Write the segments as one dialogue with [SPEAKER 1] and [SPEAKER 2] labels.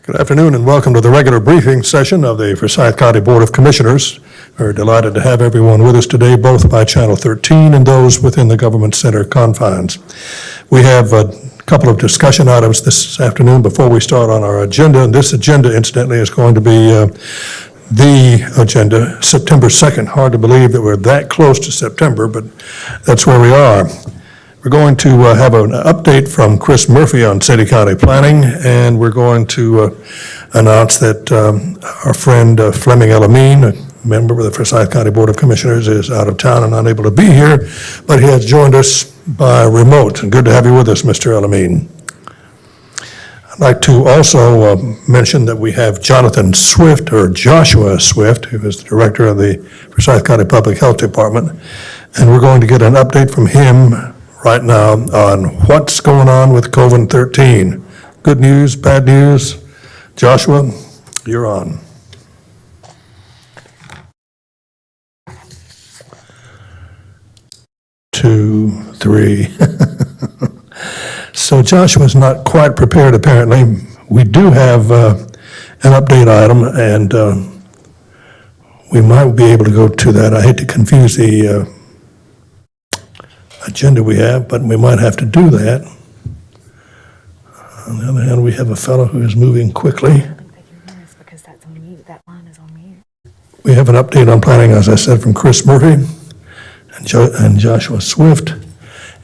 [SPEAKER 1] Good afternoon and welcome to the regular briefing session of the Forsyth County Board of Commissioners. We're delighted to have everyone with us today, both by Channel 13 and those within the Government Center confines. We have a couple of discussion items this afternoon before we start on our agenda. And this agenda, incidentally, is going to be the agenda, September 2nd. Hard to believe that we're that close to September, but that's where we are. We're going to have an update from Chris Murphy on city county planning, and we're going to announce that our friend Fleming Elamine, a member of the Forsyth County Board of Commissioners, is out of town and unable to be here, but he has joined us by remote. And good to have you with us, Mr. Elamine. I'd like to also mention that we have Jonathan Swift, or Joshua Swift, who is the director of the Forsyth County Public Health Department, and we're going to get an update from him right now on what's going on with COVID-13. Good news, bad news. Joshua, you're on. Two, three. So Joshua's not quite prepared, apparently. We do have an update item, and we might be able to go to that. I hate to confuse the agenda we have, but we might have to do that. On the other hand, we have a fellow who is moving quickly.
[SPEAKER 2] I don't think they can hear us because that's on mute. That line is on mute.
[SPEAKER 1] We have an update on planning, as I said, from Chris Murphy and Joshua Swift.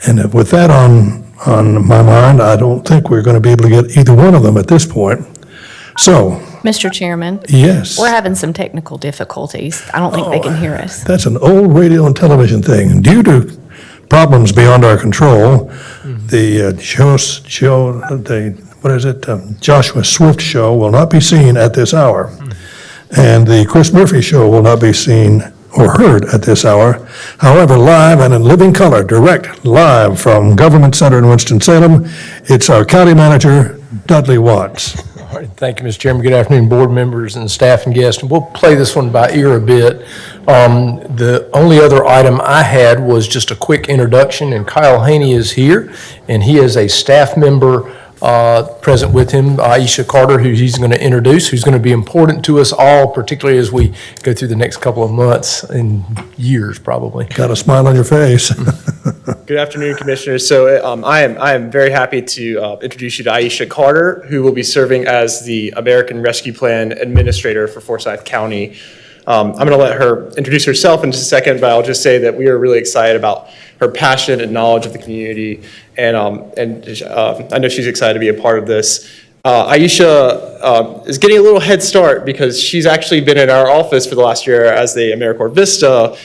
[SPEAKER 1] And with that on my mind, I don't think we're going to be able to get either one of them at this point. So,
[SPEAKER 2] Mr. Chairman?
[SPEAKER 1] yes.
[SPEAKER 2] We're having some technical difficulties. I don't think they can hear us.
[SPEAKER 1] That's an old radio and television thing. Due to problems beyond our control, the Joshua Swift show will not be seen at this hour. And the Chris Murphy show will not be seen or heard at this hour. However, live and in living color, direct live from Government Center in Winston-Salem, it's our county manager, Dudley Watts.
[SPEAKER 3] All right, thank you, Mr. Chairman. Good afternoon, board members and staff and guests. And we'll play this one by ear a bit. The only other item I had was just a quick introduction, and Kyle Haney is here, and he is a staff member present with him, Aisha Carter, who he's going to introduce, who's going to be important to us all, particularly as we go through the next couple of months and years, probably.
[SPEAKER 1] Got a smile on your face.
[SPEAKER 4] Good afternoon, Commissioners. So I am very happy to introduce you to Aisha Carter, who will be serving as the American Rescue Plan Administrator for Forsyth County. I'm going to let her introduce herself in just a second, but I'll just say that we are really excited about her passion and knowledge of the community, and I know she's excited to be a part of this. Aisha is getting a little head start because she's actually been in our office for the last year as the AmeriCorps Vista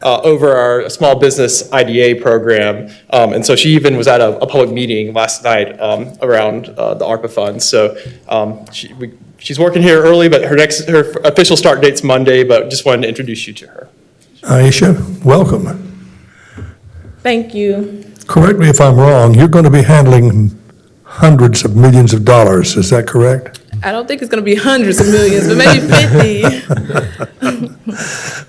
[SPEAKER 4] over our small business IDA program, and so she even was at a public meeting last night around the ARPA funds. So she's working here early, but her official start date's Monday, but just wanted to introduce you to her.
[SPEAKER 1] Aisha, welcome.
[SPEAKER 5] Thank you.
[SPEAKER 1] Correct me if I'm wrong, you're going to be handling hundreds of millions of dollars, is that correct?
[SPEAKER 5] I don't think it's going to be hundreds of millions, but maybe 50.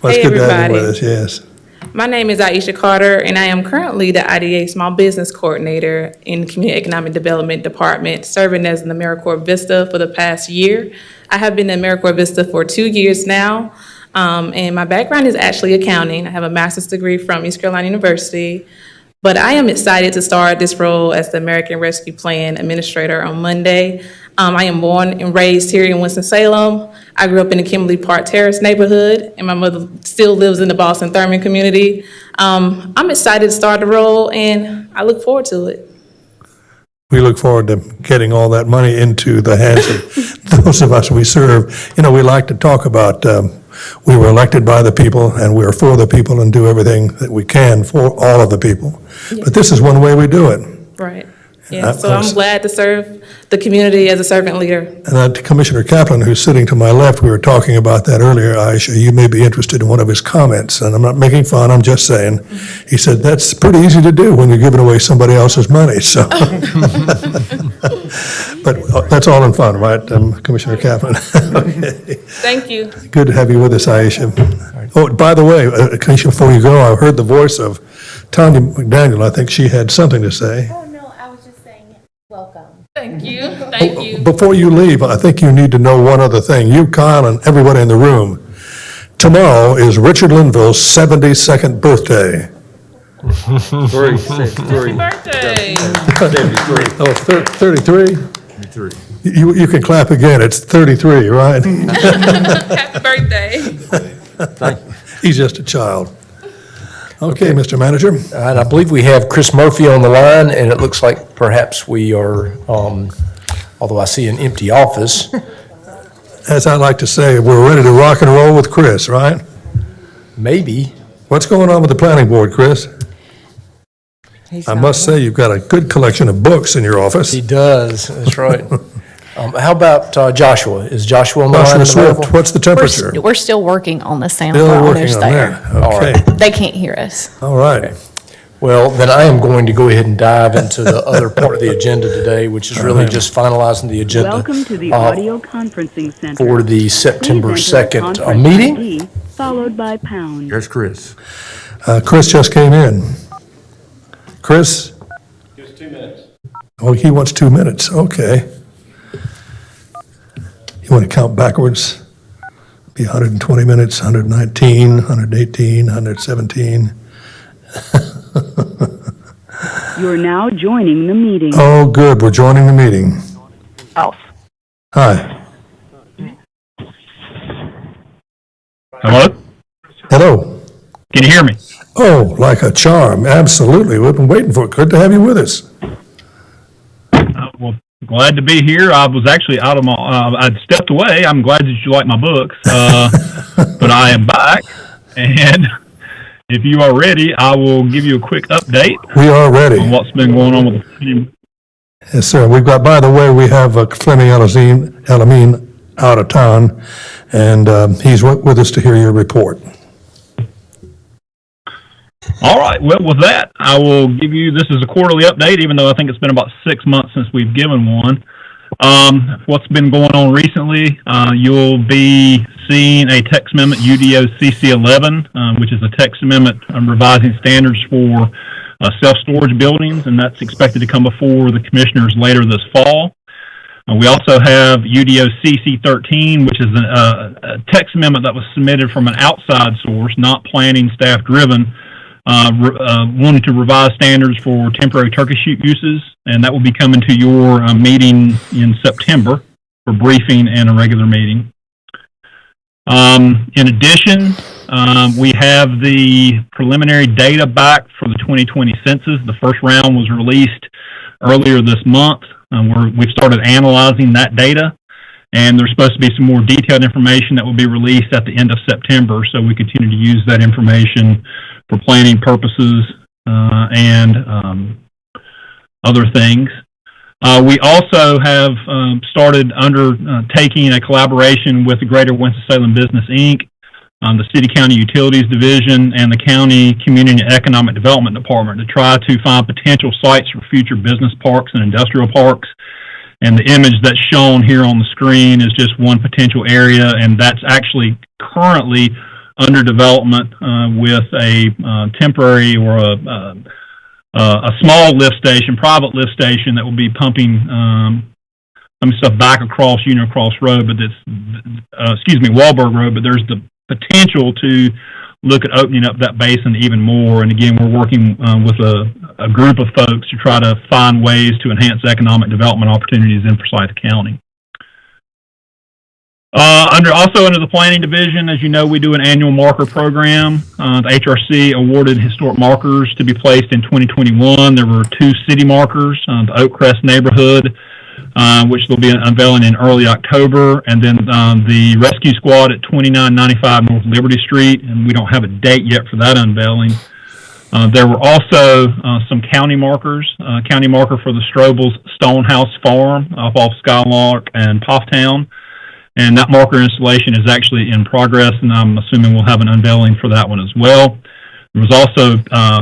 [SPEAKER 1] Well,
[SPEAKER 5] Hey,
[SPEAKER 1] it's good to have you
[SPEAKER 5] everybody.
[SPEAKER 1] with us, yes.
[SPEAKER 5] My name is Aisha Carter, and I am currently the IDA Small Business Coordinator in the Community Economic Development Department, serving as an AmeriCorps Vista for the past year. I have been in AmeriCorps Vista for 2 years now, and my background is actually accounting. I have a master's degree from East Carolina University, but I am excited to start this role as the American Rescue Plan Administrator on Monday. I am born and raised here in Winston-Salem. I grew up in the Kimberly Park Terrace neighborhood, and my mother still lives in the Boston Thurman community. I'm excited to start the role, and I look forward to it.
[SPEAKER 1] We look forward to getting all that money into the hands of those of us we serve. You know, we like to talk about we were elected by the people and we're for the people and do everything that we can for all of the people.
[SPEAKER 5] Yeah.
[SPEAKER 1] But this is one way we do it.
[SPEAKER 5] Right. Yeah, so I'm glad to serve the community as a servant leader.
[SPEAKER 1] And Commissioner Kaplan, who's sitting to my left, we were talking about that earlier, Aisha. You may be interested in one of his comments, and I'm not making fun, I'm just saying. He said, that's pretty easy to do when you're giving away somebody else's money, so. But that's all in fun, right, Commissioner Kaplan? Okay.
[SPEAKER 5] Thank you.
[SPEAKER 1] Good to have you with us, Aisha. Oh, by the way, Aisha, before you go, I heard the voice of Tanya McDaniel. I think she had something to say.
[SPEAKER 6] Oh, no, I was just saying welcome.
[SPEAKER 5] Thank you, thank you.
[SPEAKER 1] Before you leave, I think you need to know one other thing. You, Kyle, and everybody in the room. Tomorrow is Richard Linville's 72nd birthday.
[SPEAKER 6] Three.
[SPEAKER 5] Happy birthday.
[SPEAKER 6] 73.
[SPEAKER 1] Oh, 33?
[SPEAKER 6] 33.
[SPEAKER 1] You can clap again. It's 33, right?
[SPEAKER 5] Happy birthday.
[SPEAKER 6] Thank you.
[SPEAKER 1] He's just a child. Okay, Mr. Manager.
[SPEAKER 3] And I believe we have Chris Murphy on the line, and it looks like perhaps we are, although I see an empty office.
[SPEAKER 1] As I like to say, we're ready to rock and roll with Chris, right?
[SPEAKER 3] Maybe.
[SPEAKER 1] What's going on with the planning board, Chris? I must say, you've got a good collection of books in your office.
[SPEAKER 3] He does, that's right. How about Joshua? Is Joshua on the line
[SPEAKER 1] Joshua
[SPEAKER 3] and
[SPEAKER 1] Swift,
[SPEAKER 3] available?
[SPEAKER 1] what's the temperature?
[SPEAKER 2] We're still working on the sound
[SPEAKER 1] Still
[SPEAKER 2] for
[SPEAKER 1] working
[SPEAKER 2] others
[SPEAKER 1] on
[SPEAKER 2] there.
[SPEAKER 1] that.
[SPEAKER 3] All
[SPEAKER 1] Okay,
[SPEAKER 3] right.
[SPEAKER 2] They can't hear us.
[SPEAKER 1] all right.
[SPEAKER 3] Well, then I am going to go ahead and dive into the other part of the agenda today, which is really just finalizing the agenda
[SPEAKER 7] Welcome to the audio conferencing center.
[SPEAKER 3] for the September
[SPEAKER 7] Please enter the
[SPEAKER 3] 2nd
[SPEAKER 7] conference
[SPEAKER 3] meeting.
[SPEAKER 7] ID followed by pound.
[SPEAKER 6] Here's Chris.
[SPEAKER 1] Chris just came in. Chris? Just 2 minutes. Oh, he wants 2 minutes, okay. You want to count backwards? Be 120 minutes, 119, 118, 117.
[SPEAKER 7] You're now joining the meeting.
[SPEAKER 1] Oh, good, we're joining the meeting.
[SPEAKER 8] Off.
[SPEAKER 1] Hi.
[SPEAKER 8] Hello?
[SPEAKER 1] Hello.
[SPEAKER 8] Can you hear me?
[SPEAKER 1] Oh, like a charm, absolutely. We've been waiting for it. Good to have you with us.
[SPEAKER 8] Well, glad to be here. I was actually out of my, I'd stepped away. I'm glad that you like my books, but I am back. And if you are ready, I will give you a quick update
[SPEAKER 1] We are ready.
[SPEAKER 8] on what's been going on with the
[SPEAKER 1] Yes, sir. We've got, by the way, we have Fleming Elamine out of town, and he's with us to hear your report.
[SPEAKER 8] All right. Well, with that, I will give you, this is a quarterly update, even though I think it's been about 6 months since we've given one. What's been going on recently, you'll be seeing a text amendment, UDO CC11, which is a text amendment revising standards for self-storage buildings, and that's expected to come before the commissioners later this fall. We also have UDO CC13, which is a text amendment that was submitted from an outside source, not planning staff driven, wanting to revise standards for temporary turkey shoot uses, and that will be coming to your meeting in September for briefing and a regular meeting. In addition, we have the preliminary data back for the 2020 census. The first round was released earlier this month. We've started analyzing that data, and there's supposed to be some more detailed information that will be released at the end of September, so we continue to use that information for planning purposes and other things. We also have started undertaking a collaboration with the Greater Winston-Salem Business, Inc., the City County Utilities Division, and the County Community and Economic Development Department to try to find potential sites for future business parks and industrial parks. And the image that's shown here on the screen is just one potential area, and that's actually currently under development with a temporary or a small lift station, private lift station that will be pumping some stuff back across Union Cross Road, but Wahlberg Road, but there's the potential to look at opening up that basin even more. And again, we're working with a group of folks to try to find ways to enhance economic development opportunities in Forsyth County. Also under the planning division, as you know, we do an annual marker program. The HRC awarded historic markers to be placed in 2021. There were 2 city markers, the Oakcrest neighborhood, which they'll be unveiling in early October, and then the rescue squad at 2995 North Liberty Street, and we don't have a date yet for that unveiling. There were also some county markers, county marker for the Strobel's Stonehouse Farm off Skylark and Pofftown. And that marker installation is actually in progress, and I'm assuming we'll have an unveiling for that one as well. There was also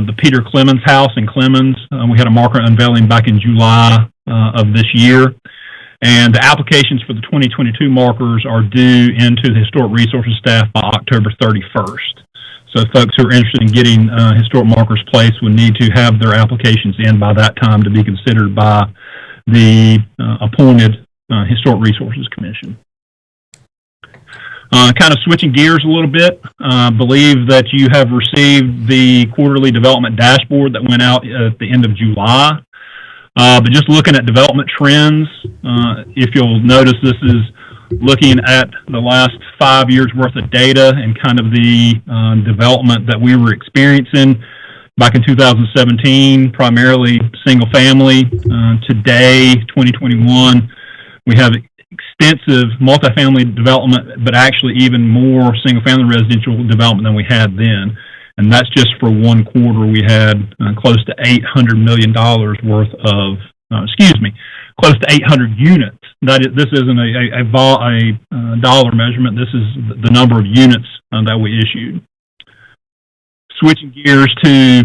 [SPEAKER 8] the Peter Clemens house in Clemens. We had a marker unveiling back in July of this year. And the applications for the 2022 markers are due into the Historic Resources staff by October 31st. So folks who are interested in getting historic markers placed would need to have their applications in by that time to be considered by the appointed Historic Resources Commission. Kind of switching gears a little bit, believe that you have received the quarterly development dashboard that went out at the end of July. But just looking at development trends, if you'll notice, this is looking at the last 5 years worth of data and kind of the development that we were experiencing back in 2017, primarily single family. Today, 2021, we have extensive multifamily development, but actually even more single-family residential development than we had then. And that's just for one quarter. We had close to $800 million worth of, close to 800 units. This isn't a dollar measurement. This is the number of units that we issued. Switching gears to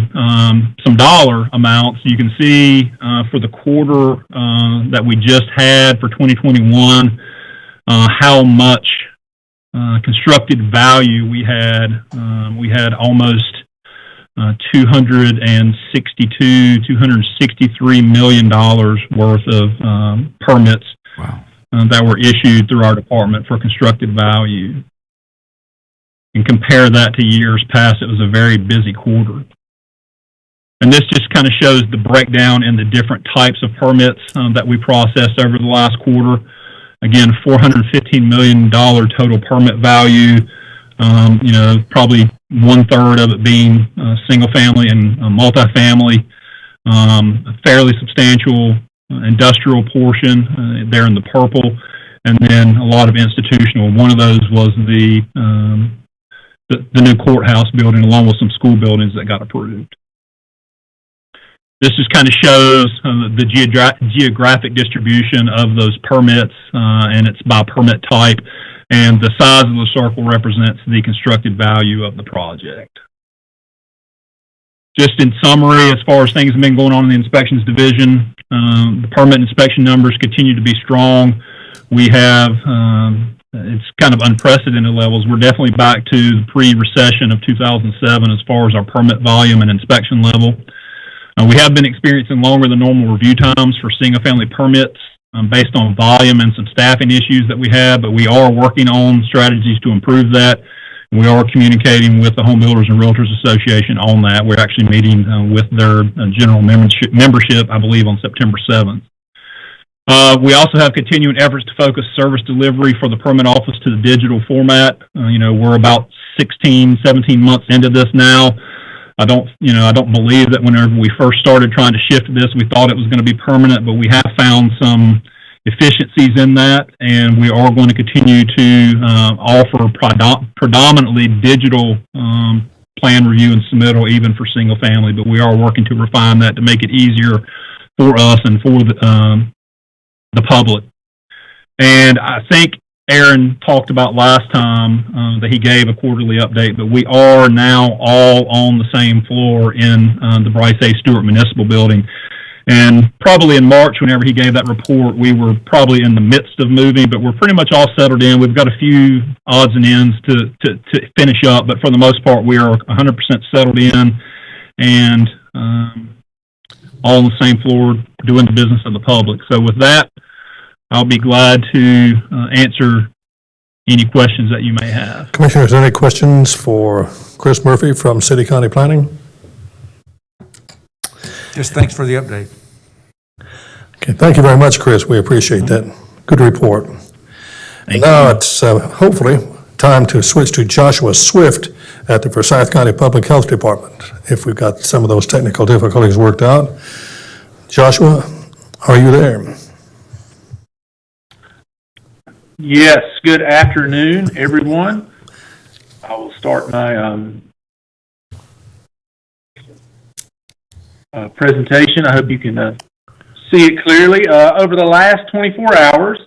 [SPEAKER 8] some dollar amounts, you can see for the quarter that we just had for 2021, how much constructed value we had. We had almost $263 million worth of permits that were issued through our department for constructed value. And compare that to years past, it was a very busy quarter. And this just kind of shows the breakdown in the different types of permits that we processed over the last quarter. Again, $415 million total permit value, probably 1/3 of it being single family and multifamily, a fairly substantial industrial portion there in the purple, and then a lot of institutional. One of those was the new courthouse building, along with some school buildings that got approved. This just kind of shows the geographic distribution of those permits, and it's by permit type, and the size of the circle represents the constructed value of the project. Just in summary, as far as things have been going on in the inspections division, the permit inspection numbers continue to be strong. We have it's kind of unprecedented levels. We're definitely back to the pre-recession of 2007 as far as our permit volume and inspection level. We have been experiencing longer than normal review times for single-family permits based on volume and some staffing issues that we have, but we are working on strategies to improve that. We are communicating with the Home Builders and Realtors Association on that. We're actually meeting with their general membership, I believe, on September 7th. We also have continuing efforts to focus service delivery for the permit office to the digital format. We're about 16, 17 months into this now. I don't believe that whenever we first started trying to shift this, we thought it was going to be permanent, but we have found some efficiencies in that, and we are going to continue to offer predominantly digital plan review and submittal, even for single family, but we are working to refine that to make it easier for us and for the public. And I think Aaron talked about last time that he gave a quarterly update, but we are now all on the same floor in the Bryce A. Stewart Municipal Building. And probably in March, whenever he gave that report, we were probably in the midst of moving, but we're pretty much all settled in. We've got a few odds and ends to finish up, but for the most part, we are 100% settled in and all on the same floor doing the business of the public. So with that, I'll be glad to answer any questions that you may have.
[SPEAKER 1] Commissioners, any questions for Chris Murphy from City County Planning?
[SPEAKER 6] Just thanks for the update.
[SPEAKER 1] Okay, thank you very much, Chris. We appreciate that. Good report. And now it's hopefully time to switch to Joshua Swift at the Forsyth County Public Health Department, if we've got some of those technical difficulties worked out. Joshua, are you there?
[SPEAKER 9] Yes, good afternoon, everyone. I will start my presentation. I hope you can see it clearly. Over the last 24 hours,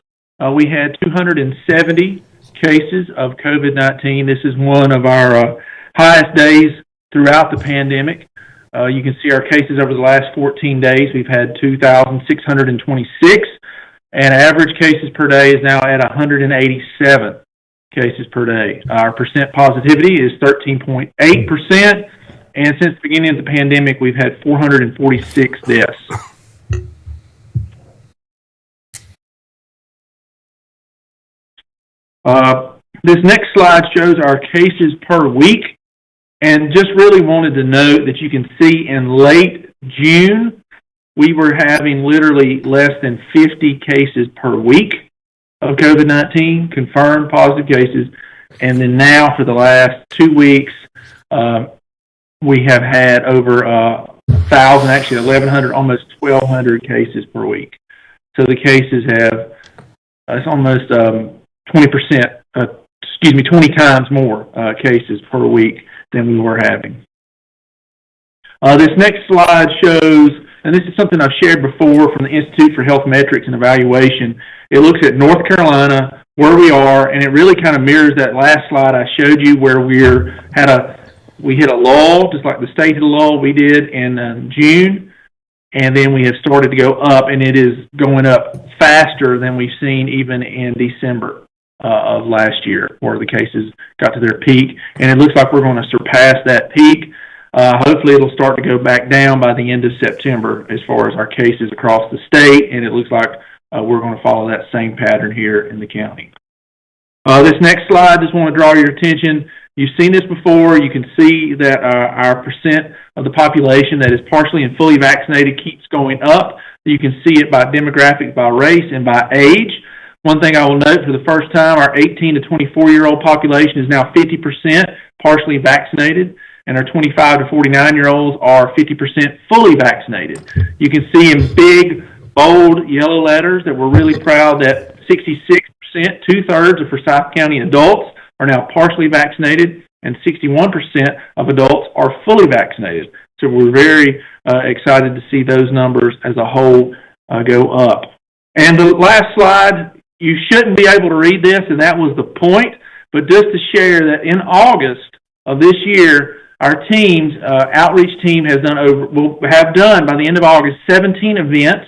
[SPEAKER 9] we had 270 cases of COVID-19. This is one of our highest days throughout the pandemic. You can see our cases over the last 14 days. We've had 2,626. And average cases per day is now at 187 cases per day. Our percent positivity is 13.8%, and since the beginning of the pandemic, we've had 446 deaths. This next slide shows our cases per week, and just really wanted to note that you can see in late June, we were having literally less than 50 cases per week of COVID-19, confirmed positive cases, and then now for the last 2 weeks, we have had over 1,000, actually 1,100, almost 1,200 cases per week. So the cases have, it's almost 20%, 20 times more cases per week than we were having. This next slide shows, and this is something I've shared before from the Institute for Health Metrics and Evaluation. It looks at North Carolina, where we are, and it really kind of mirrors that last slide I showed you where we hit a lull, just like the state hit a lull we did in June, and then we have started to go up, and it is going up faster than we've seen even in December of last year, where the cases got to their peak, and it looks like we're going to surpass that peak. Hopefully it'll start to go back down by the end of September as far as our cases across the state, and it looks like we're going to follow that same pattern here in the county. This next slide, just want to draw your attention. You've seen this before. You can see that our percent of the population that is partially and fully vaccinated keeps going up. You can see it by demographic, by race, and by age. One thing I will note, for the first time, our 18 to 24-year-old population is now 50% partially vaccinated, and our 25 to 49-year-olds are 50% fully vaccinated. You can see in big, bold yellow letters that we're really proud that 66%, two-thirds of Forsyth County adults are now partially vaccinated, and 61% of adults are fully vaccinated. So we're very excited to see those numbers as a whole go up. And the last slide, you shouldn't be able to read this, and that was the point, but just to share that in August of this year, our team's outreach team will have done by the end of August 17 events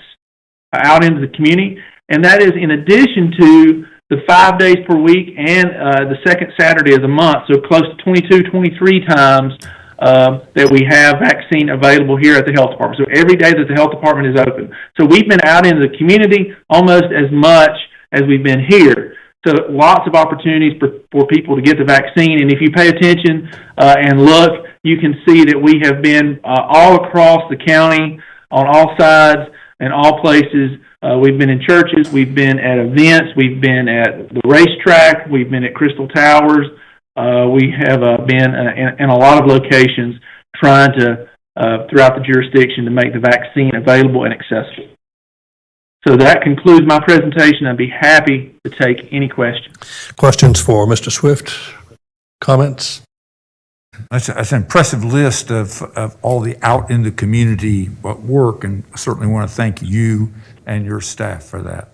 [SPEAKER 9] out into the community, and that is in addition to the 5 days per week and the second Saturday of the month, so close to 22, 23 times that we have vaccine available here at the health department. So every day that the health department is open. So we've been out into the community almost as much as we've been here. So lots of opportunities for people to get the vaccine. And if you pay attention and look, you can see that we have been all across the county on all sides and all places. We've been in churches, we've been at events, we've been at the racetrack, we've been at Crystal Towers. We have been in a lot of locations trying to, throughout the jurisdiction, to make the vaccine available and accessible. So that concludes my presentation. I'd be happy to take any questions.
[SPEAKER 1] Questions for Mr. Swift? Comments?
[SPEAKER 6] That's an impressive list of all the out in the community work, and I certainly want to thank you and your staff for that.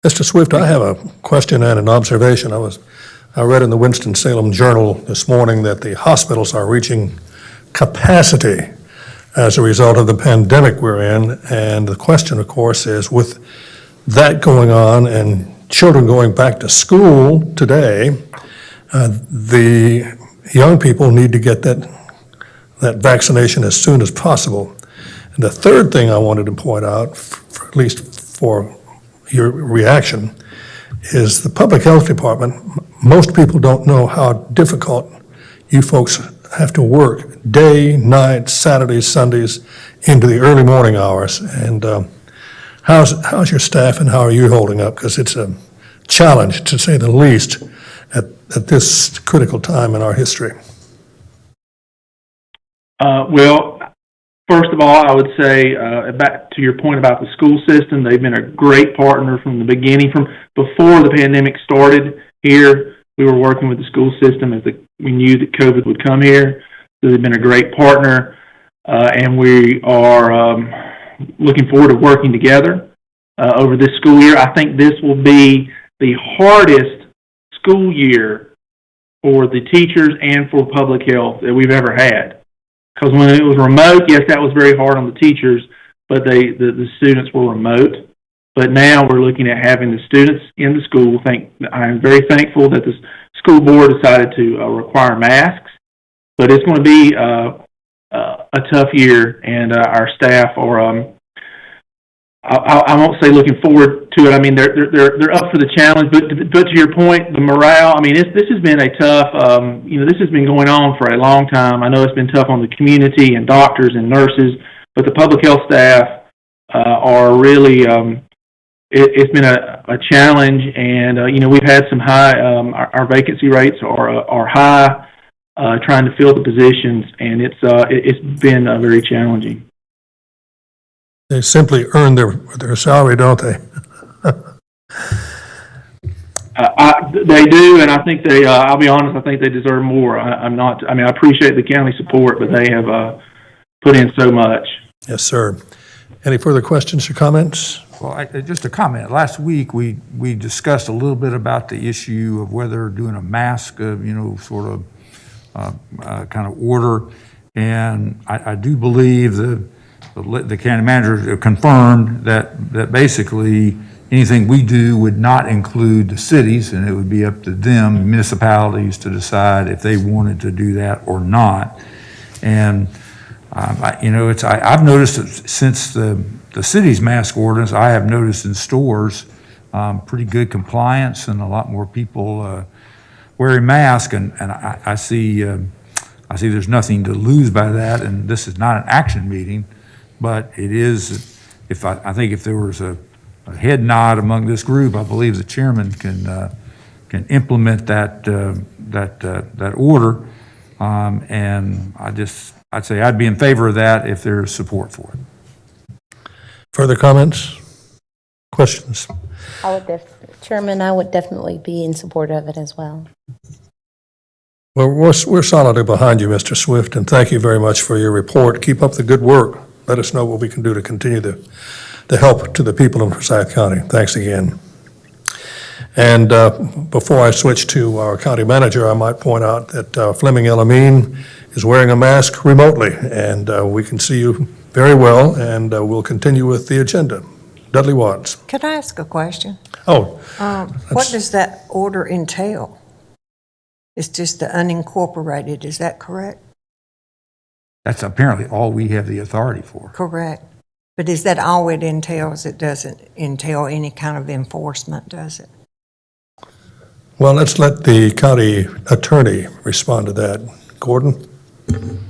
[SPEAKER 1] Mr. Swift, I have a question and an observation. I read in the Winston-Salem Journal this morning that the hospitals are reaching capacity as a result of the pandemic we're in, and the question, of course, is with that going on and children going back to school today, the young people need to get that vaccination as soon as possible. And the third thing I wanted to point out, at least for your reaction, is the public health department. Most people don't know how difficult you folks have to work day, night, Saturdays, Sundays, into the early morning hours. And how's your staff and how are you holding up? Because it's a challenge, to say the least, at this critical time in our history.
[SPEAKER 9] Well, first of all, I would say, back to your point about the school system, they've been a great partner from the beginning. From before the pandemic started here, we were working with the school system as we knew that COVID would come here. So they've been a great partner, and we are looking forward to working together over this school year. I think this will be the hardest school year for the teachers and for public health that we've ever had. Because when it was remote, yes, that was very hard on the teachers, but the students were remote. But now we're looking at having the students in the school. I'm very thankful that the school board decided to require masks, but it's going to be a tough year, and our staff are I won't say looking forward to it. I mean, they're up for the challenge, but to your point, the morale. I mean, this has been a tough. This has been going on for a long time. I know it's been tough on the community and doctors and nurses, but the public health staff are really. It's been a challenge, and we've had some high. Our vacancy rates are high. Trying to fill the positions, and it's been very challenging.
[SPEAKER 1] They simply earn their salary, don't they?
[SPEAKER 9] They do, and I think I'll be honest. I think they deserve more. I appreciate the county support, but they have put in so much.
[SPEAKER 1] Yes, sir. Any further questions or comments?
[SPEAKER 6] Well, just a comment. Last week, we discussed a little bit about the issue of whether doing a mask, sort of kind of order, and I do believe the county manager confirmed that basically anything we do would not include the cities, and it would be up to them, municipalities, to decide if they wanted to do that or not. And I've noticed that since the city's mask ordinance, I have noticed in stores pretty good compliance and a lot more people wearing masks, and I see there's nothing to lose by that. And this is not an action meeting, but it is. I think if there was a head nod among this group, I believe the chairman can implement that order, and I'd say I'd be in favor of that if there's support for it.
[SPEAKER 1] Further comments? Questions?
[SPEAKER 2] Chairman, I would definitely be in support of it as well.
[SPEAKER 1] Well, we're solidly behind you, Mr. Swift, and thank you very much for your report. Keep up the good work. Let us know what we can do to continue the help to the people of Forsyth County. Thanks again. And before I switch to our county manager, I might point out that Fleming El-Amin is wearing a mask remotely, and we can see you very well, and we'll continue with the agenda. Dudley Watts.
[SPEAKER 10] Could I ask a question?
[SPEAKER 1] Oh.
[SPEAKER 10] What does that order entail? It's just the unincorporated, is that correct?
[SPEAKER 6] That's apparently all we have the authority for.
[SPEAKER 10] Correct. But is that all it entails? It doesn't entail any kind of enforcement, does it?
[SPEAKER 1] Well, let's let the county attorney respond to that. Gordon?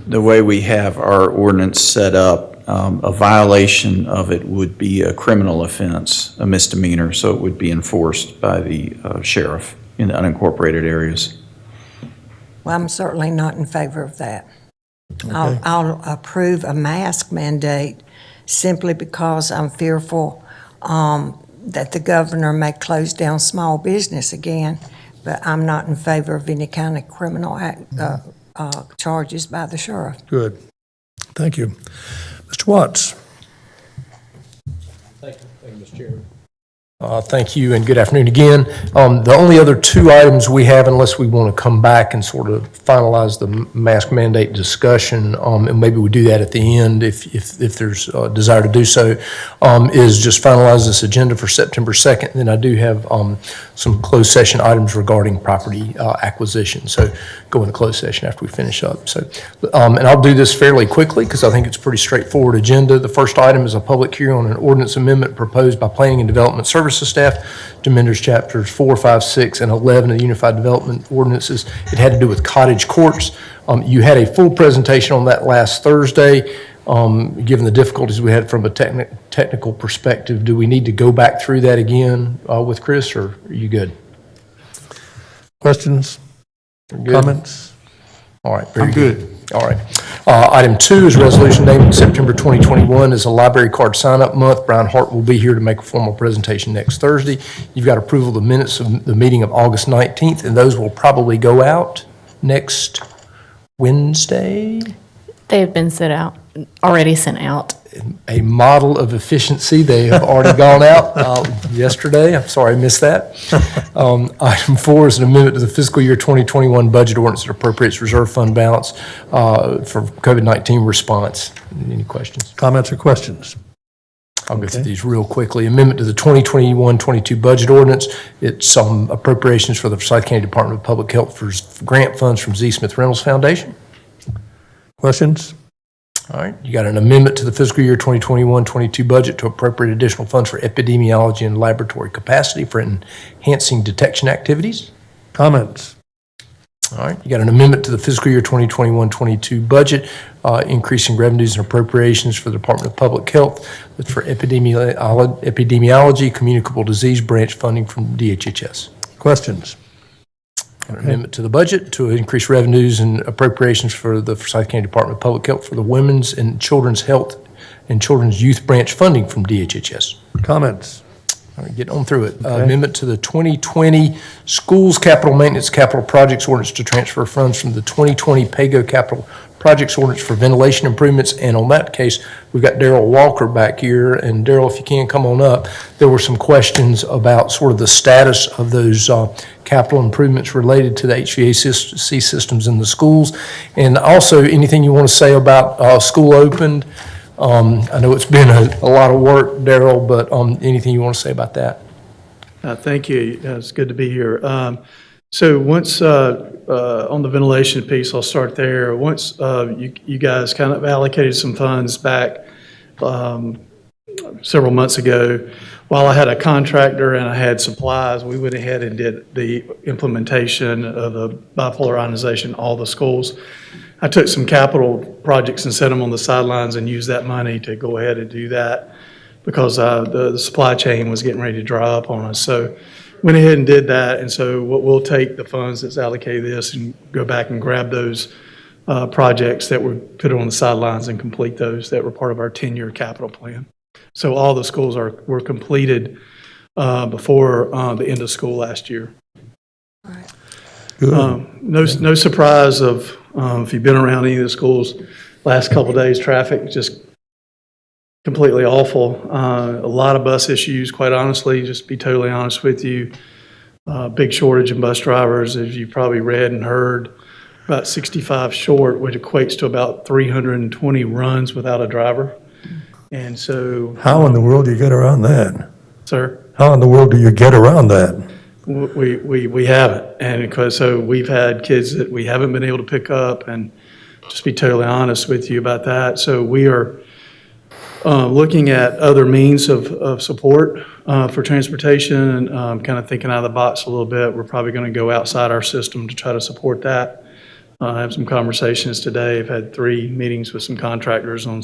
[SPEAKER 11] The way we have our ordinance set up, a violation of it would be a criminal offense, a misdemeanor, so it would be enforced by the sheriff in the unincorporated areas.
[SPEAKER 10] Well, I'm certainly not in favor of that. Okay. I'll approve a mask mandate simply because I'm fearful that the governor may close down small business again, but I'm not in favor of any kind of criminal charges by the sheriff.
[SPEAKER 1] Good. Thank you. Mr. Watts.
[SPEAKER 3] Thank you, Mr. Chairman. Thank you, and good afternoon again. The only other two items we have, unless we want to come back and sort of finalize the mask mandate discussion, and maybe we do that at the end if there's a desire to do so, is just finalize this agenda for September 2nd. And then I do have some closed session items regarding property acquisition. So go into closed session after we finish up. So, and I'll do this fairly quickly because I think it's a pretty straightforward agenda. The first item is a public hearing on an ordinance amendment proposed by Planning and Development Services staff to amend chapters 4, 5, 6, and 11 of the Unified Development Ordinances. It had to do with cottage courts. You had a full presentation on that last Thursday. Given the difficulties we had from a technical perspective, do we need to go back through that again with Chris, or are you good?
[SPEAKER 1] Questions?
[SPEAKER 3] Good.
[SPEAKER 1] Comments?
[SPEAKER 3] All right, very good. All right. Item 2 is resolution named September 2021 as a library card sign-up month. Brian Hart will be here to make a formal presentation next Thursday. You've got approval of the minutes of the meeting of August 19th, and those will probably go out next Wednesday.
[SPEAKER 2] They have been already sent out.
[SPEAKER 3] A model of efficiency. They have already gone out yesterday. I'm sorry I missed that. Item 4 is an amendment to the fiscal year 2021 budget ordinance that appropriates reserve fund balance for COVID-19 response. Any questions?
[SPEAKER 1] Comments or questions?
[SPEAKER 3] I'll go through these real quickly. Amendment to the 2021-22 budget ordinance. It's appropriations for the Forsyth County Department of Public Health for grant funds from Z. Smith Reynolds Foundation.
[SPEAKER 1] Questions?
[SPEAKER 3] All right, you got an amendment to the fiscal year 2021-22 budget to appropriate additional funds for epidemiology and laboratory capacity for enhancing detection activities.
[SPEAKER 1] Comments?
[SPEAKER 3] All right, you got an amendment to the fiscal year 2021-22 budget, increasing revenues and appropriations for the Department of Public Health for epidemiology, communicable disease branch funding from DHHS.
[SPEAKER 1] Questions?
[SPEAKER 3] An amendment to the budget to increase revenues and appropriations for the Forsyth County Department of Public Health for the Women's and Children's Health and Children's Youth Branch funding from DHHS.
[SPEAKER 1] Comments?
[SPEAKER 3] All right, get on through it. Amendment to the 2020 Schools Capital Maintenance Capital Projects Ordinance to transfer funds from the 2020 PAYGO Capital Projects Ordinance for ventilation improvements. And on that case, we've got Darrell Walker back here. And Darrell, if you can come on up, there were some questions about sort of the status of those capital improvements related to the HVAC systems in the schools. And also anything you want to say about school opened. I know it's been a lot of work, Darrell, but anything you want to say about that?
[SPEAKER 12] Thank you. It's good to be here. So once on the ventilation piece, I'll start there. Once you guys kind of allocated some funds back several months ago, while I had a contractor and I had supplies, we went ahead and did the implementation of the bipolar ionization in all the schools. I took some capital projects and set them on the sidelines and used that money to go ahead and do that because the supply chain was getting ready to dry up on us. So went ahead and did that. And so we'll take the funds that's allocated this and go back and grab those projects that were put on the sidelines and complete those that were part of our 10-year capital plan. So all the schools were completed before the end of school last year. No surprise of if you've been around any of the schools last couple of days, traffic just completely awful. A lot of bus issues, quite honestly, just to be totally honest with you. Big shortage in bus drivers, as you've probably read and heard. About 65 short, which equates to about 320 runs without a driver. And so...
[SPEAKER 1] How in the world do you get around that?
[SPEAKER 12] Sir?
[SPEAKER 1] How in the world do you get around that?
[SPEAKER 12] We haven't, and because so we've had kids that we haven't been able to pick up, and just be totally honest with you about that. So we are looking at other means of support for transportation, and kind of thinking out of the box a little bit. We're probably going to go outside our system to try to support that. I have some conversations today. I've had 3 meetings with some contractors on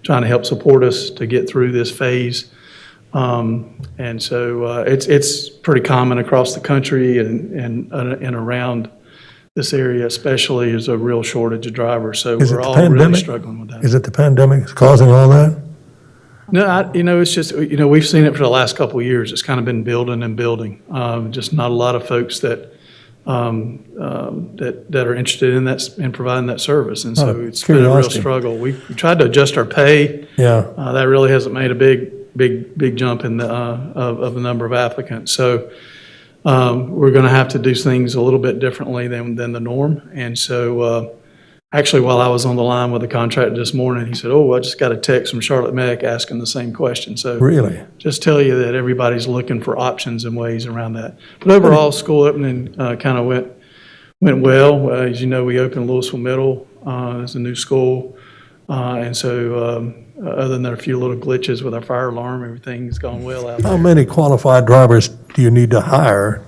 [SPEAKER 12] trying to help support us to get through this phase. And so it's pretty common across the country and around this area especially is a real shortage of drivers. So we're all really struggling with that.
[SPEAKER 1] Is it the pandemic that's causing all that?
[SPEAKER 12] No, it's just, we've seen it for the last couple of years. It's kind of been building and building. Just not a lot of folks that are interested in that, in providing that service. And so it's been a real struggle. We tried to adjust our pay.
[SPEAKER 1] Yeah.
[SPEAKER 12] That really hasn't made a big jump in the of the number of applicants. So we're going to have to do things a little bit differently than the norm. And so actually, while I was on the line with the contractor this morning, he said, "Oh, I just got a text from Charlotte Meck asking the same question." So
[SPEAKER 1] really,
[SPEAKER 12] just tell you that everybody's looking for options and ways around that. But overall, school opening kind of went well. As you know, we opened Louisville Middle as a new school, and so. Other than a few little glitches with our fire alarm, everything's gone well out there.
[SPEAKER 1] How many qualified drivers do you need to hire?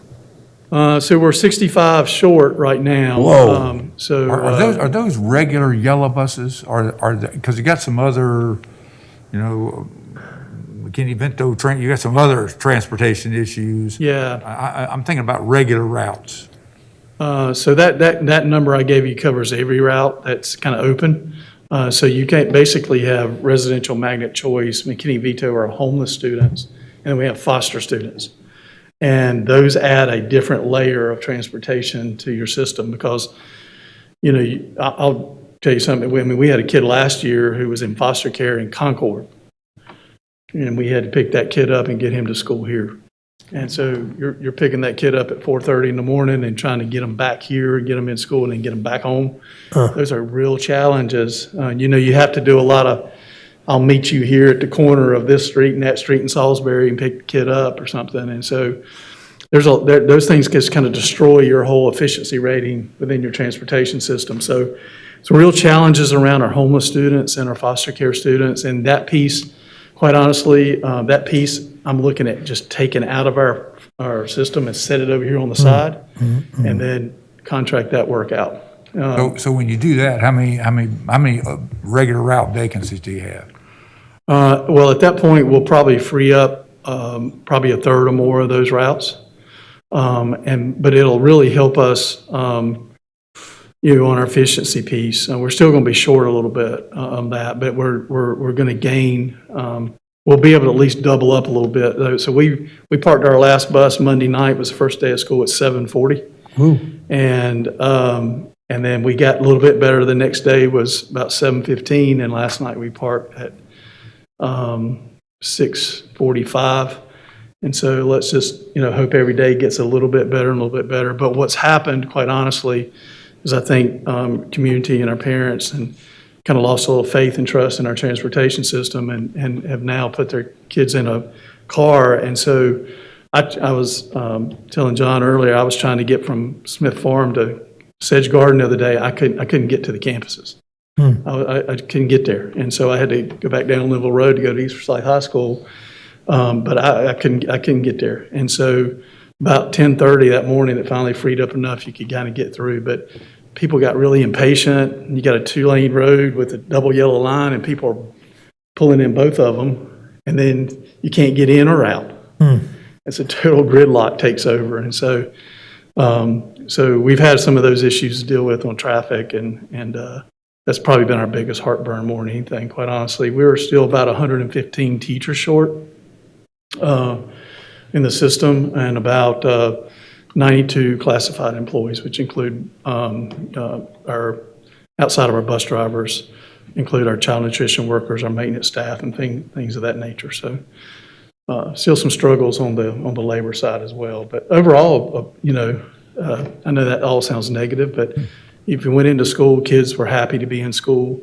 [SPEAKER 12] So we're 65 short right now.
[SPEAKER 6] Whoa.
[SPEAKER 12] So
[SPEAKER 6] are those regular yellow buses? Because you got some other, McKinney-Vento train. You got some other transportation issues.
[SPEAKER 12] Yeah.
[SPEAKER 6] I'm thinking about regular routes.
[SPEAKER 12] So that number I gave you covers every route that's kind of open. So you can't basically have residential magnet choice, McKinney-Vento are homeless students, and we have foster students. And those add a different layer of transportation to your system because, I'll tell you something. I mean, we had a kid last year who was in foster care in Concord, and we had to pick that kid up and get him to school here. And so you're picking that kid up at 4:30 in the morning and trying to get them back here and get them in school and then get them back home. Those are real challenges. You have to do a lot of, I'll meet you here at the corner of this street and that street in Salisbury and pick the kid up or something. And so those things just kind of destroy your whole efficiency rating within your transportation system. So some real challenges around our homeless students and our foster care students. And that piece, quite honestly, that piece I'm looking at just taking out of our system and set it over here on the side, and then contract that work out.
[SPEAKER 6] So when you do that, how many regular route vacancies do you have?
[SPEAKER 12] Well, at that point, we'll probably free up probably a third or more of those routes. But it'll really help us, on our efficiency piece. We're still going to be short a little bit on that, but we're going to gain. We'll be able to at least double up a little bit. So we parked our last bus Monday night. Was the first day of school at 7:40, and then we got a little bit better. The next day was about 7:15, and last night we parked at 6:45. And so let's just, hope every day gets a little bit better and a little bit better. But what's happened, quite honestly, is I think community and our parents and kind of lost a little faith and trust in our transportation system and have now put their kids in a car. And so I was telling John earlier, I was trying to get from Smith Farm to Sedge Garden the other day. I couldn't get to the campuses. I couldn't get there. And so I had to go back down Linville Road to go to East Forsyth High School. But I couldn't get there. And so about 10:30 that morning, it finally freed up enough you could kind of get through. But people got really impatient. You got a 2-lane road with a double yellow line, and people are pulling in both of them, and then you can't get in or out. It's a total gridlock takes over. And so we've had some of those issues to deal with on traffic, and that's probably been our biggest heartburn more than anything, quite honestly. We were still about 115 teachers short in the system, and about 92 classified employees, which include our outside of our bus drivers, include our child nutrition workers, our maintenance staff, and things of that nature. So still some struggles on the labor side as well. But overall, I know that all sounds negative, but if you went into school, kids were happy to be in school.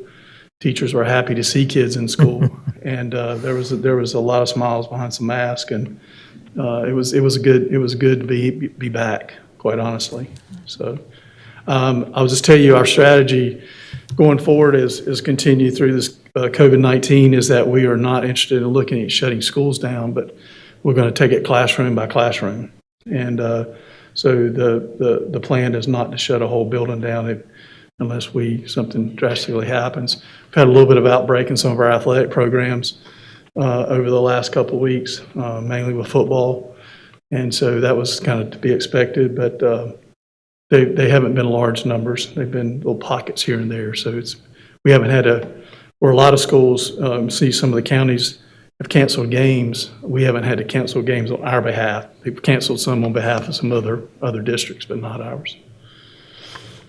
[SPEAKER 12] Teachers were happy to see kids in school, and there was a lot of smiles behind some masks, and it was good to be back, quite honestly. So I'll just tell you, our strategy going forward is continue through this COVID-19 is that we are not interested in looking at shutting schools down, but we're going to take it classroom by classroom, and so the plan is not to shut a whole building down unless something drastically happens. We've had a little bit of outbreak in some of our athletic programs over the last couple of weeks, mainly with football. And so that was kind of to be expected, but they haven't been large numbers. They've been little pockets here and there. So we haven't had where a lot of schools see some of the counties have canceled games. We haven't had to cancel games on our behalf. They've canceled some on behalf of some other districts, but not ours.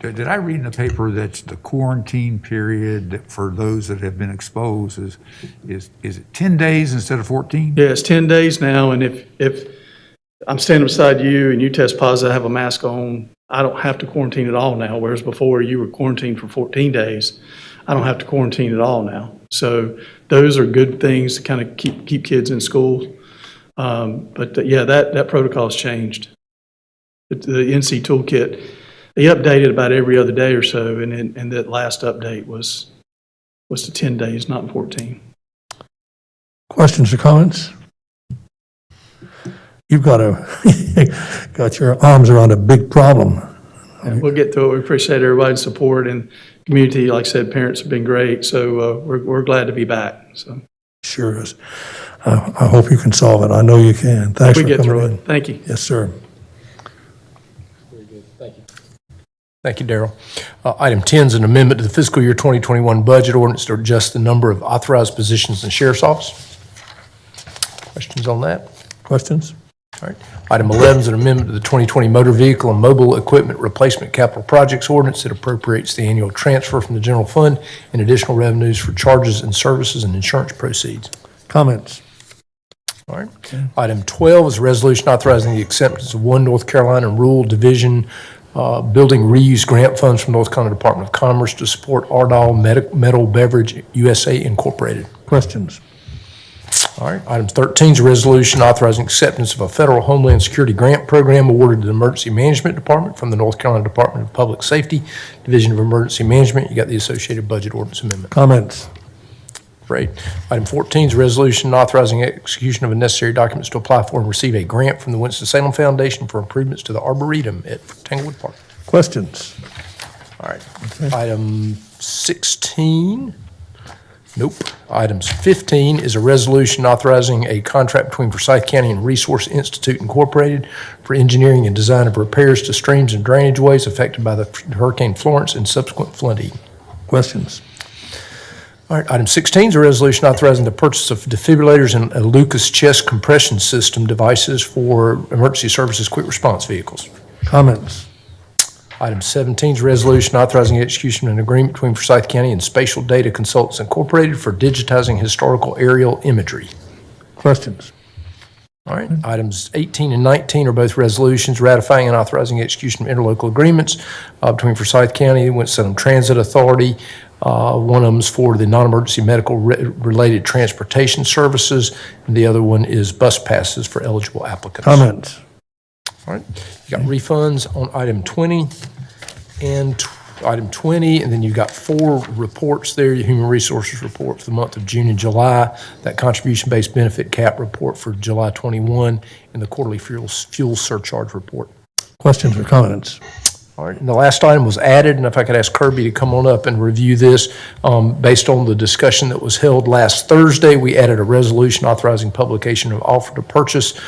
[SPEAKER 6] Did I read in the paper that the quarantine period for those that have been exposed is it 10 days instead of 14?
[SPEAKER 12] Yeah, it's 10 days now, and if I'm standing beside you and you test positive, I have a mask on, I don't have to quarantine at all now, whereas before you were quarantined for 14 days. I don't have to quarantine at all now. So those are good things to kind of keep kids in school. But that protocol has changed. The NC toolkit, they update it about every other day or so, and that last update was to 10 days, not 14.
[SPEAKER 1] Questions or comments? You've got your arms around a big problem.
[SPEAKER 12] And we'll get through it. We appreciate everybody's support, and community, like I said, parents have been great, so we're glad to be back. So
[SPEAKER 1] Sure is. I hope you can solve it. I know you can. Thanks for coming in.
[SPEAKER 12] We get through it. Thank you.
[SPEAKER 1] Yes, sir.
[SPEAKER 3] Very good. Thank you. Thank you, Darrell. Item 10 is an amendment to the fiscal year 2021 budget ordinance to adjust the number of authorized positions in the sheriff's office. Questions on that?
[SPEAKER 1] Questions?
[SPEAKER 3] All right. Item 11 is an amendment to the 2020 motor vehicle and mobile equipment replacement capital projects ordinance that appropriates the annual transfer from the general fund and additional revenues for charges and services and insurance proceeds.
[SPEAKER 1] Comments?
[SPEAKER 3] All right. Item 12 is a resolution authorizing the acceptance of one North Carolina Rural Division building reuse grant funds from North Carolina Department of Commerce to support Ardall Metal Beverage USA Incorporated.
[SPEAKER 1] Questions?
[SPEAKER 3] All right, item 13 is a resolution authorizing acceptance of a federal Homeland Security grant program awarded to the Emergency Management Department from the North Carolina Department of Public Safety, Division of Emergency Management. You got the associated budget ordinance amendment.
[SPEAKER 1] Comments?
[SPEAKER 3] Great. Item 14 is a resolution authorizing execution of the necessary documents to apply for and receive a grant from the Winston-Salem Foundation for improvements to the Arboretum at Tanglewood Park.
[SPEAKER 1] Questions?
[SPEAKER 3] All right. Item 16, nope. Items 15 is a resolution authorizing a contract between Forsyth County and Resource Institute Incorporated for engineering and design of repairs to streams and drainage ways affected by the Hurricane Florence and subsequent flooding.
[SPEAKER 1] Questions?
[SPEAKER 3] All right, item 16 is a resolution authorizing the purchase of defibrillators and a Lucas chest compression system devices for emergency services quick response vehicles.
[SPEAKER 1] Comments?
[SPEAKER 3] Item 17 is a resolution authorizing the execution of an agreement between Forsyth County and Spatial Data Consultants Incorporated for digitizing historical aerial imagery.
[SPEAKER 1] Questions?
[SPEAKER 3] All right, items 18 and 19 are both resolutions ratifying and authorizing the execution of interlocal agreements between Forsyth County and Winston-Salem Transit Authority. One of them is for the non-emergency medical related transportation services, and the other one is bus passes for eligible applicants.
[SPEAKER 1] Comments?
[SPEAKER 3] All right, you got refunds on item 20 and item 20, and then you've got 4 reports there, your human resources report for the month of June and July, that contribution-based benefit cap report for July 21, and the quarterly fuel surcharge report.
[SPEAKER 1] Questions or comments?
[SPEAKER 3] All right, and the last item was added, and if I could ask Kirby to come on up and review this, based on the discussion that was held last Thursday, we added a resolution authorizing publication of offer to purchase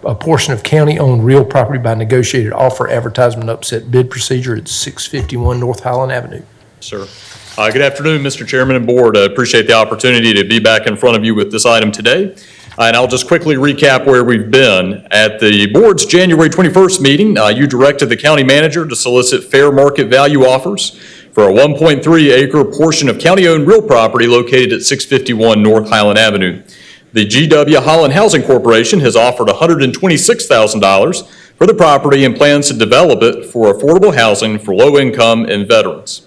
[SPEAKER 3] a portion of county-owned real property by negotiated offer, advertisement, upset bid procedure at 651 North Highland Avenue.
[SPEAKER 13] Sir. Good afternoon, Mr. Chairman and Board. I appreciate the opportunity to be back in front of you with this item today. And I'll just quickly recap where we've been. At the Board's January 21st meeting, you directed the county manager to solicit fair market value offers for a 1.3-acre portion of county-owned real property located at 651 North Highland Avenue. The GW Holland Housing Corporation has offered $126,000 for the property and plans to develop it for affordable housing for low-income and veterans.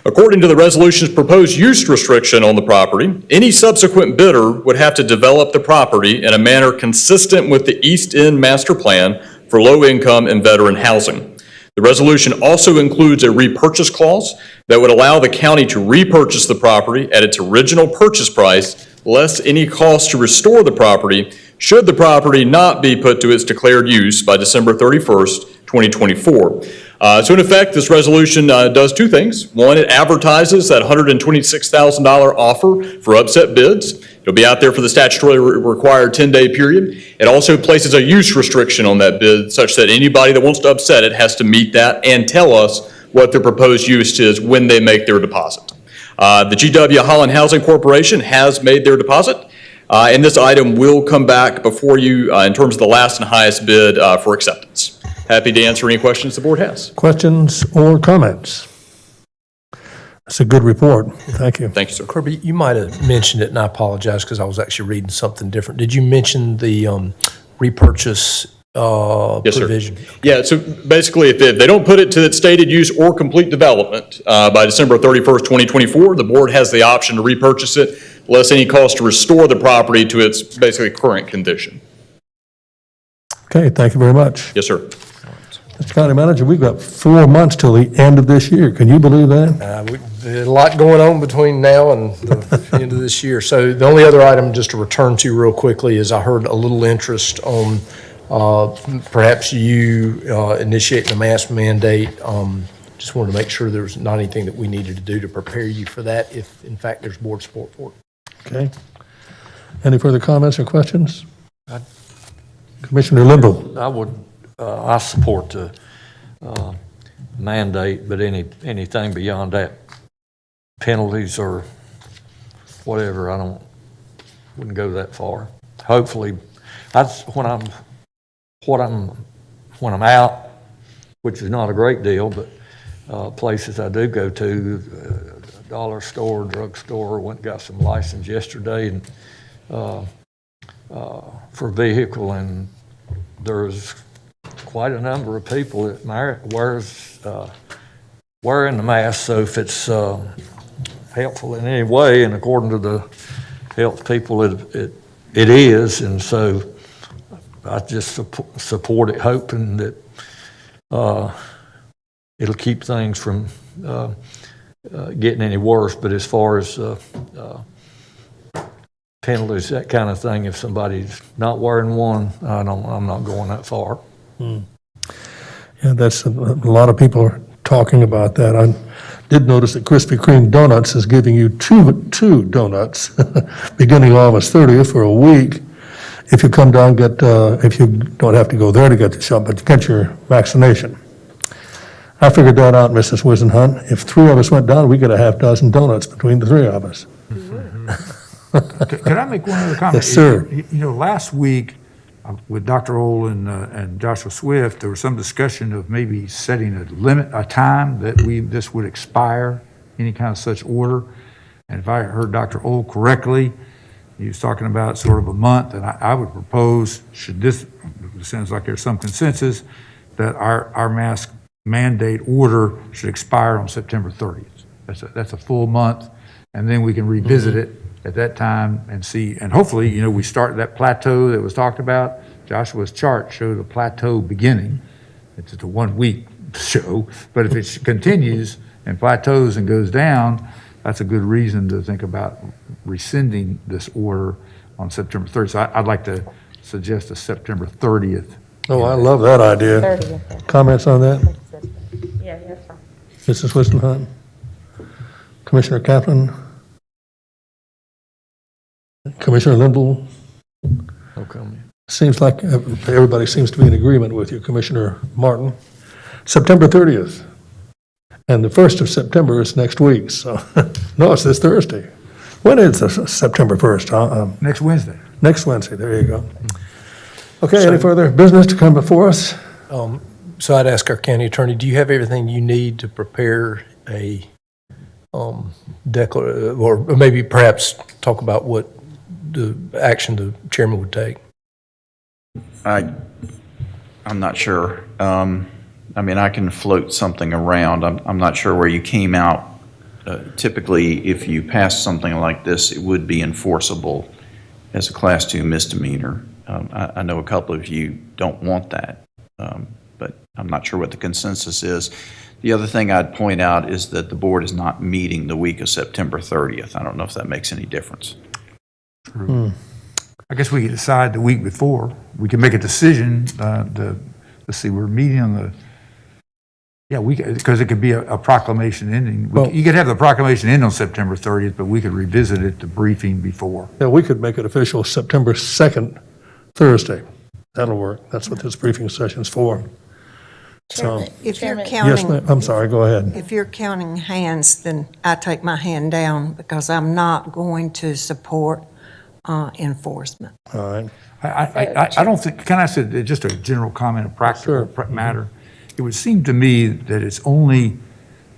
[SPEAKER 13] According to the resolution's proposed use restriction on the property, any subsequent bidder would have to develop the property in a manner consistent with the East End Master Plan for low-income and veteran housing. The resolution also includes a repurchase clause that would allow the county to repurchase the property at its original purchase price, less any cost to restore the property, should the property not be put to its declared use by December 31st, 2024. So in effect, this resolution does 2 things. One, it advertises that $126,000 offer for upset bids. It'll be out there for the statutorily required 10-day period. It also places a use restriction on that bid such that anybody that wants to upset it has to meet that and tell us what their proposed use is when they make their deposit. The GW Holland Housing Corporation has made their deposit, and this item will come back before you in terms of the last and highest bid for acceptance. Happy to answer any questions the board has.
[SPEAKER 1] Questions or comments? That's a good report. Thank you.
[SPEAKER 13] Thank you, sir.
[SPEAKER 3] Kirby, you might have mentioned it, and I apologize because I was actually reading something different. Did you mention the repurchase
[SPEAKER 13] Yes,
[SPEAKER 3] provision?
[SPEAKER 13] sir. Yeah, so basically, if they don't put it to its stated use or complete development by December 31st, 2024, the board has the option to repurchase it, less any cost to restore the property to its basically current condition.
[SPEAKER 1] Okay, thank you very much.
[SPEAKER 13] Yes, sir.
[SPEAKER 1] Mr. County Manager, we've got 4 months till the end of this year. Can you believe that?
[SPEAKER 3] There's a lot going on between now and the end of this year. So the only other item just to return to real quickly is I heard a little interest on perhaps you initiating a mask mandate. Just wanted to make sure there's not anything that we needed to do to prepare you for that if, in fact, there's board support for it.
[SPEAKER 1] Okay. Any further comments or questions? Commissioner Limbo.
[SPEAKER 14] I support the mandate, but anything beyond that, penalties or whatever, wouldn't go that far. Hopefully, when I'm out, which is not a great deal, but places I do go to, dollar store, drugstore, went and got some license yesterday and for a vehicle, and there's quite a number of people that wearing the mask. So if it's helpful in any way, and according to the health people, it it is, and so I just support it, hoping that it'll keep things from getting any worse. But as far as penalties, that kind of thing, if somebody's not wearing one, I'm not going that far.
[SPEAKER 1] Yeah, that's, a lot of people are talking about that. I did notice that Krispy Kreme Donuts is giving you two donuts beginning August 30th for a week. If you come down, if you don't have to go there to get the shot, but get your vaccination. I figured that out, Mrs. Wisenhunt. If three of us went down, we get a half dozen donuts between the three of us.
[SPEAKER 6] Could I make one other comment?
[SPEAKER 1] Yes, sir.
[SPEAKER 6] You know, last week with Dr. Ohl and Joshua Swift, there was some discussion of maybe setting a limit, a time that this would expire, any kind of such order. And if I heard Dr. Ohl correctly, he was talking about sort of a month, and I would propose, it sounds like there's some consensus, that our mask mandate order should expire on September 30th. That's a full month, and then we can revisit it at that time and see, and hopefully, you know, we start that plateau that was talked about. Joshua's chart showed a plateau beginning. It's a 1 week show, but if it continues and plateaus and goes down, that's a good reason to think about rescinding this order on September 30th. So I'd like to suggest a September 30th.
[SPEAKER 1] Oh, I love that idea.
[SPEAKER 2] 30th.
[SPEAKER 1] Comments on that?
[SPEAKER 2] Yeah, that's fine.
[SPEAKER 1] Mrs. Wisenhunt? Commissioner Kaplan? Commissioner Linville?
[SPEAKER 14] No comment.
[SPEAKER 1] Seems like everybody seems to be in agreement with you, Commissioner Martin. September 30th. And the 1st of September is next week, so, no, it's this Thursday. When is September 1st?
[SPEAKER 6] Next Wednesday.
[SPEAKER 1] Next Wednesday, there you go. Okay, any further business to come before us?
[SPEAKER 3] So I'd ask our county attorney, do you have everything you need to prepare a or maybe perhaps talk about what the action the chairman would take?
[SPEAKER 11] I'm not sure. I mean, I can float something around. I'm not sure where you came out. Typically, if you pass something like this, it would be enforceable as a Class 2 misdemeanor. I know a couple of you don't want that, but I'm not sure what the consensus is. The other thing I'd point out is that the board is not meeting the week of September 30th. I don't know if that makes any difference.
[SPEAKER 6] True. I guess we could decide the week before. We can make a decision let's see, we're meeting on the, because it could be a proclamation ending. You could have the proclamation end on September 30th, but we could revisit it, the briefing before.
[SPEAKER 1] Yeah, we could make it official September 2nd, Thursday. That'll work. That's what this briefing session's for. So,
[SPEAKER 10] If you're
[SPEAKER 1] yes,
[SPEAKER 10] counting,
[SPEAKER 1] ma'am. I'm sorry, go ahead.
[SPEAKER 10] if you're counting hands, then I take my hand down because I'm not going to support enforcement.
[SPEAKER 1] All right.
[SPEAKER 6] I don't think, can I say just a general comment, a practical matter? It would seem to me that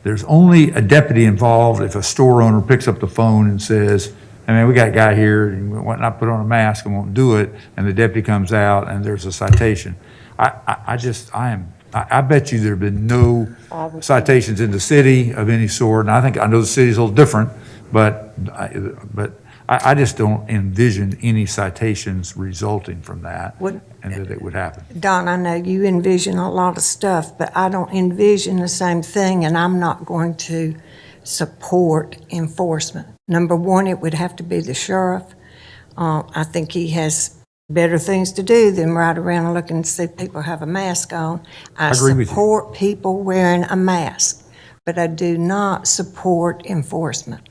[SPEAKER 6] there's only a deputy involved if a store owner picks up the phone and says, I mean, we got a guy here and we want not put on a mask and won't do it, and the deputy comes out and there's a citation. I bet you there have been no citations in the city of any sort, and I know the city's a little different, but I just don't envision any citations resulting from that, and that it would happen.
[SPEAKER 10] Don, I know you envision a lot of stuff, but I don't envision the same thing, and I'm not going to support enforcement. Number one, it would have to be the sheriff. I think he has better things to do than ride around and look and see people have a mask on. I
[SPEAKER 6] agree with you.
[SPEAKER 10] support people wearing a mask, but I do not support enforcement.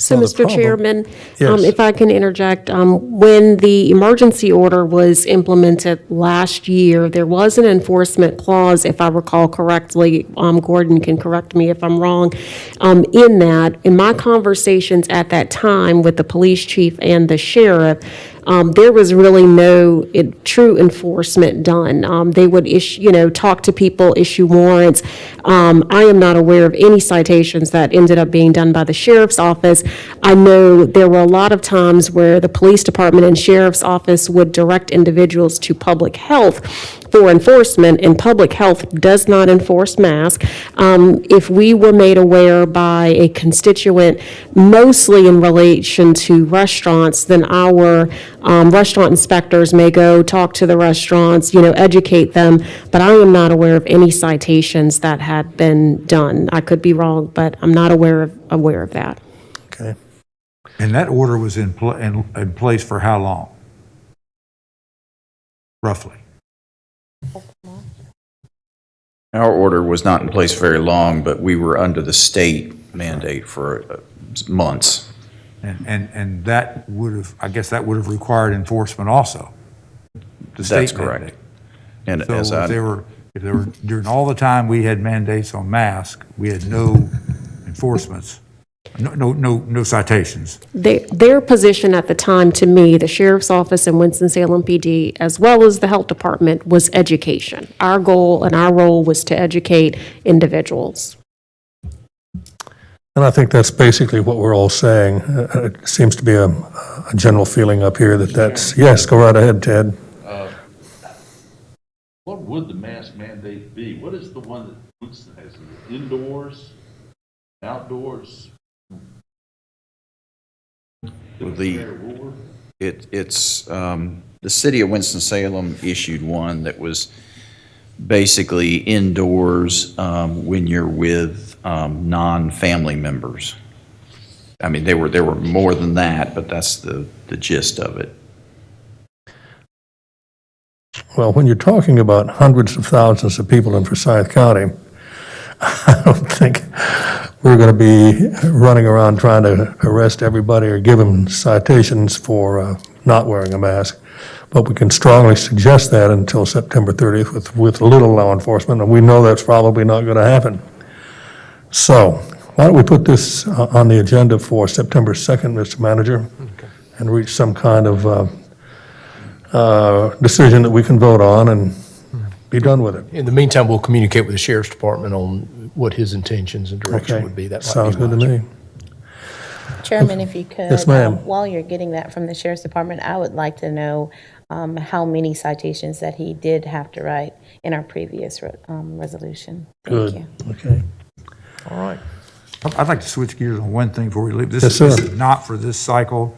[SPEAKER 15] So,
[SPEAKER 1] Well, the
[SPEAKER 15] Mr.
[SPEAKER 1] problem-
[SPEAKER 15] Chairman,
[SPEAKER 1] Yes.
[SPEAKER 15] if I can interject, when the emergency order was implemented last year, there was an enforcement clause, if I recall correctly. Gordon can correct me if I'm wrong. In that, in my conversations at that time with the police chief and the sheriff, there was really no true enforcement done. They would talk to people, issue warrants. I am not aware of any citations that ended up being done by the sheriff's office. I know there were a lot of times where the police department and sheriff's office would direct individuals to public health for enforcement, and public health does not enforce masks. If we were made aware by a constituent, mostly in relation to restaurants, then our restaurant inspectors may go talk to the restaurants, educate them, but I am not aware of any citations that had been done. I could be wrong, but I'm not aware of that.
[SPEAKER 1] Okay.
[SPEAKER 6] And that order was in place for how long? Roughly.
[SPEAKER 11] Our order was not in place very long, but we were under the state mandate for months.
[SPEAKER 6] And that would have, I guess that would have required enforcement also. The state
[SPEAKER 11] That's correct.
[SPEAKER 6] mandate.
[SPEAKER 11] And
[SPEAKER 6] So
[SPEAKER 11] as I,
[SPEAKER 6] if they were, during all the time we had mandates on masks, we had no enforcements, no citations.
[SPEAKER 15] Their position at the time, to me, the sheriff's office in Winston-Salem PD, as well as the health department, was education. Our goal and our role was to educate individuals.
[SPEAKER 1] And I think that's basically what we're all saying. It seems to be a general feeling up here that's, yes, go right ahead, Ted.
[SPEAKER 16] What would the mask mandate be? What is the one that Winston has? Is it indoors, outdoors?
[SPEAKER 11] It's the city of Winston-Salem issued one that was basically indoors when you're with non-family members. I mean, there were more than that, but that's the gist of it.
[SPEAKER 1] Well, when you're talking about hundreds of thousands of people in Forsyth County, I don't think we're going to be running around trying to arrest everybody or give them citations for not wearing a mask. But we can strongly suggest that until September 30th with little law enforcement, and we know that's probably not going to happen. So why don't we put this on the agenda for September 2nd, Mr. Manager, and reach some kind of decision that we can vote on and be done with it.
[SPEAKER 3] In the meantime, we'll communicate with the sheriff's department on what his intentions and direction
[SPEAKER 1] Okay.
[SPEAKER 3] would be. That might
[SPEAKER 1] Sounds
[SPEAKER 3] be
[SPEAKER 1] good to
[SPEAKER 3] wise.
[SPEAKER 1] me.
[SPEAKER 2] Chairman, if you could.
[SPEAKER 1] Yes, ma'am.
[SPEAKER 2] While you're getting that from the Sheriff's Department, I would like to know how many citations that he did have to write in our previous resolution. Thank
[SPEAKER 1] Good.
[SPEAKER 2] you.
[SPEAKER 1] Okay.
[SPEAKER 3] All right.
[SPEAKER 6] I'd like to switch gears on one thing before we leave.
[SPEAKER 1] Yes,
[SPEAKER 6] This
[SPEAKER 1] sir.
[SPEAKER 6] is not for this cycle,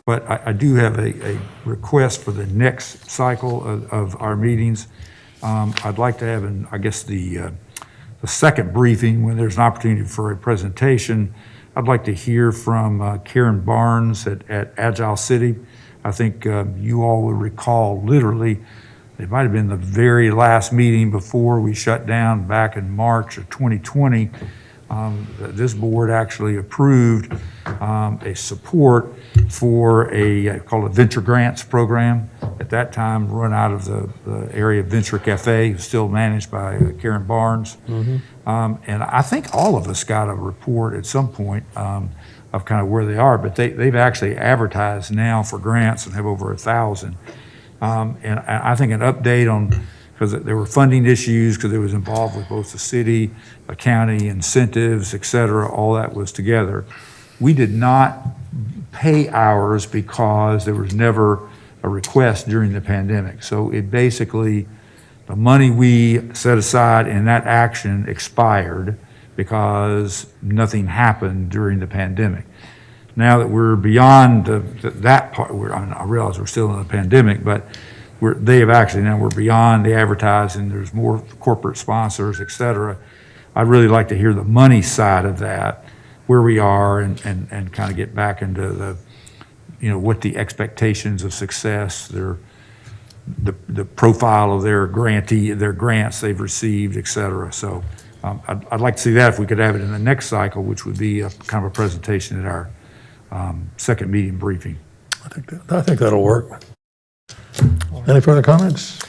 [SPEAKER 6] but I do have a request for the next cycle of our meetings. I'd like to have, I guess, the second briefing, when there's an opportunity for a presentation, I'd like to hear from Karen Barnes at Agile City. I think you all will recall, literally, it might have been the very last meeting before we shut down back in March of 2020. This board actually approved a support for called a Venture Grants program. At that time, run out of the area of Venture Cafe, still managed by Karen Barnes. And I think all of us got a report at some point of kind of where they are, but they've actually advertised now for grants and have over 1,000. And I think an update on, because there were funding issues, because it was involved with both the city, the county, incentives, et cetera, all that was together. We did not pay ours because there was never a request during the pandemic. So it basically, the money we set aside in that action expired because nothing happened during the pandemic. Now that we're beyond that part, I realize we're still in a pandemic, but they have actually, now we're beyond the advertising, there's more corporate sponsors, et cetera. I'd really like to hear the money side of that, where we are, and kind of get back into the, what the expectations of success, the profile of their grants they've received, et cetera. So I'd like to see that if we could have it in the next cycle, which would be a kind of a presentation at our second meeting briefing.
[SPEAKER 1] I think that'll work. Any further comments?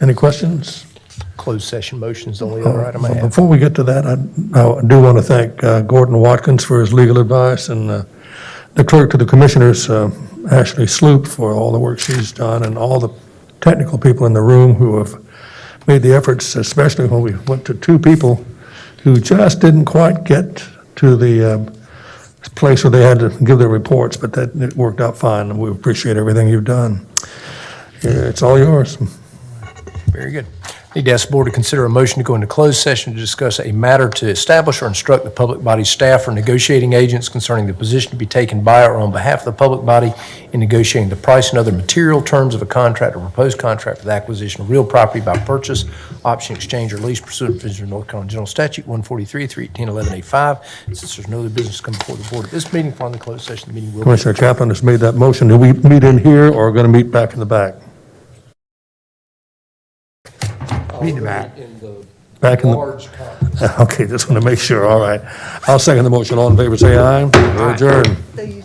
[SPEAKER 1] Any questions?
[SPEAKER 3] Closed session motion is the only other item I have.
[SPEAKER 1] Before we get to that, I do want to thank Gordon Watkins for his legal advice, and the clerk to the commissioners, Ashley Sloop, for all the work she's done, and all the technical people in the room who have made the efforts, especially when we went to two people who just didn't quite get to the place where they had to give their reports, but that it worked out fine, and we appreciate everything you've done. It's all yours.
[SPEAKER 3] Very good. Need to ask the board to consider a motion to go into closed session to discuss a matter to establish or instruct the public body staff or negotiating agents concerning the position to be taken by or on behalf of the public body in negotiating the price and other material terms of a contract or proposed contract for the acquisition of real property by purchase, option, exchange, or lease pursuant to provisions of North Carolina General Statute 143, 318, 11A5. Since there's no other business to come before the board at this meeting, following the closed session, the meeting will be
[SPEAKER 1] Commissioner Kaplan has made that motion. Do we meet in here or going to meet back in the back?
[SPEAKER 6] Meet the back.
[SPEAKER 1] Back in the... Okay, just want to make sure. All right. I'll second the motion. All in favor, say aye. We're adjourned.